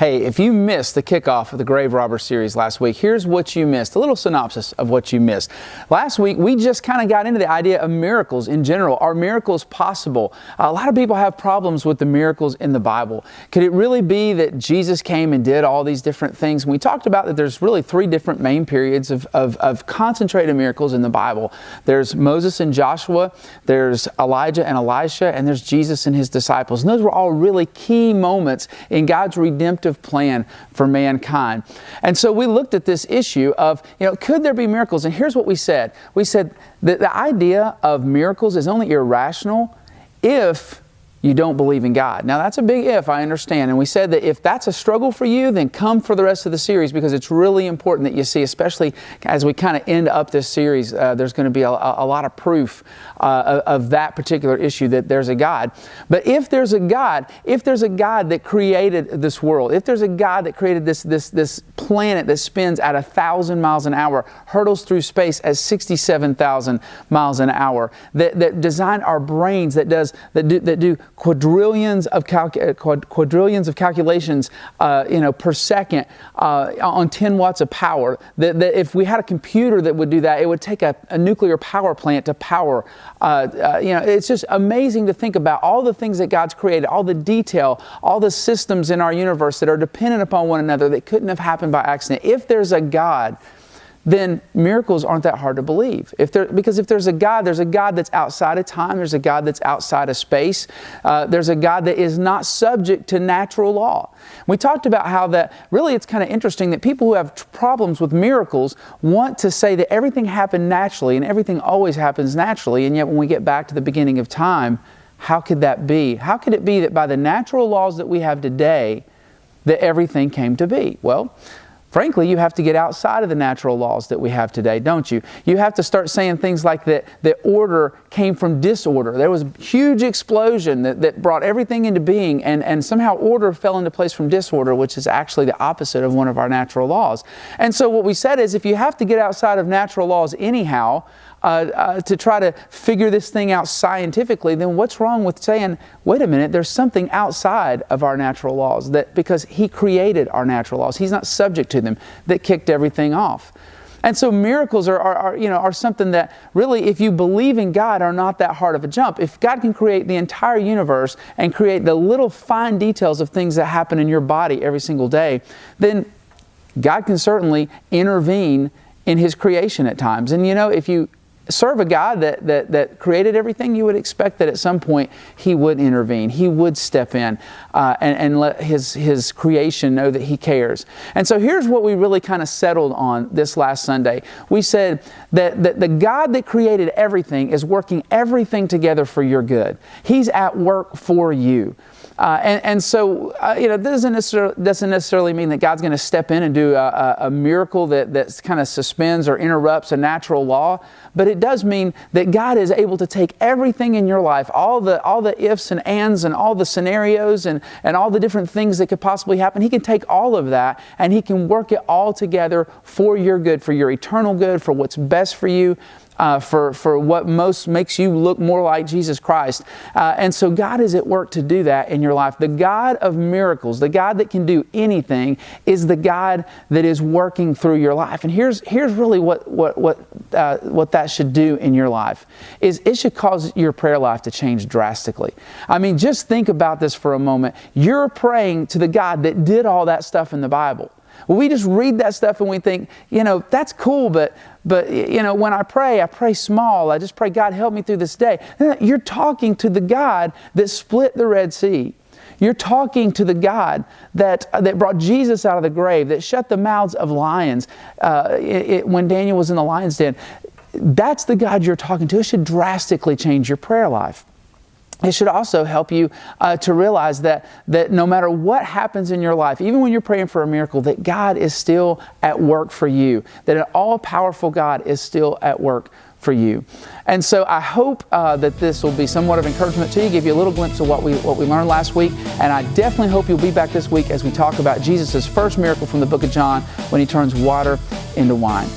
Hey, if you missed the kickoff of the Grave Robber series last week, here's what you missed, a little synopsis of what you missed. Last week, we just kind of got into the idea of miracles in general. Are miracles possible? A lot of people have problems with the miracles in the Bible. Could it really be that Jesus came and did all these different things? And we talked about that there's really three different main periods of concentrated miracles in the Bible. There's Moses and Joshua, there's Elijah and Elisha, and there's Jesus and his disciples. And those were all really key moments in God's redemptive plan for mankind. And so we looked at this issue of, could there be miracles? And here's what we said. We said that the idea of miracles is only irrational if you don't believe in God. Now that's a big if, I understand. And we said that if that's a struggle for you, then come for the rest of the series, because it's really important that you see, especially as we kind of end up this series, there's going to be a lot of proof of that particular issue, that there's a God. But if there's a God that created this world, if there's a God that created this planet that spins at 1,000 miles an hour, hurtles through space at 67,000 miles an hour, that designed our brains, that do quadrillions of calculations, per second on 10 watts of power. That if we had a computer that would do that, it would take a nuclear power plant to power. It's just amazing to think about all the things that God's created, all the detail, all the systems in our universe that are dependent upon one another that couldn't have happened by accident. If there's a God, then miracles aren't that hard to believe. Because if there's a God that's outside of time, there's a God that's outside of space, there's a God that is not subject to natural law. We talked about how that really it's kind of interesting that people who have problems with miracles want to say that everything happened naturally and everything always happens naturally, and yet when we get back to the beginning of time, how could that be? How could it be that by the natural laws that we have today, that everything came to be? Well, frankly, you have to get outside of the natural laws that we have today, don't you? You have to start saying things like that order came from disorder. There was a huge explosion that brought everything into being, and somehow order fell into place from disorder, which is actually the opposite of one of our natural laws. And so what we said is, if you have to get outside of natural laws anyhow, to try to figure this thing out scientifically, then what's wrong with saying, wait a minute, there's something outside of our natural laws, that because He created our natural laws, He's not subject to them, that kicked everything off. And so miracles are something that really, if you believe in God, are not that hard of a jump. If God can create the entire universe and create the little fine details of things that happen in your body every single day, then God can certainly intervene in His creation at times. And if you serve a God that created everything, you would expect that at some point He would intervene. He would step in and let His creation know that He cares. And so here's what we really kind of settled on this last Sunday. We said that the God that created everything is working everything together for your good. He's at work for you. So this doesn't necessarily mean that God's going to step in and do a miracle that kind of suspends or interrupts a natural law, but it does mean that God is able to take everything in your life, all the ifs and ands and all the scenarios and all the different things that could possibly happen. He can take all of that and He can work it all together for your good, for your eternal good, for what's best for you. For what most makes you look more like Jesus Christ. And so God is at work to do that in your life. The God of miracles, the God that can do anything, is the God that is working through your life. And here's really what that should do in your life, is it should cause your prayer life to change drastically. I mean, just think about this for a moment. You're praying to the God that did all that stuff in the Bible. Well, we just read that stuff and we think, that's cool, but when I pray small. I just pray, God, help me through this day. You're talking to the God that split the Red Sea. You're talking to the God that brought Jesus out of the grave, that shut the mouths of lions when Daniel was in the lion's den. That's the God you're talking to. It should drastically change your prayer life. It should also help you to realize that no matter what happens in your life, even when you're praying for a miracle, that God is still at work for you, that an all-powerful God is still at work for you. And so I hope that this will be somewhat of encouragement to you, give you a little glimpse of what we learned last week. And I definitely hope you'll be back this week as we talk about Jesus' first miracle from the book of John, when He turns water into wine.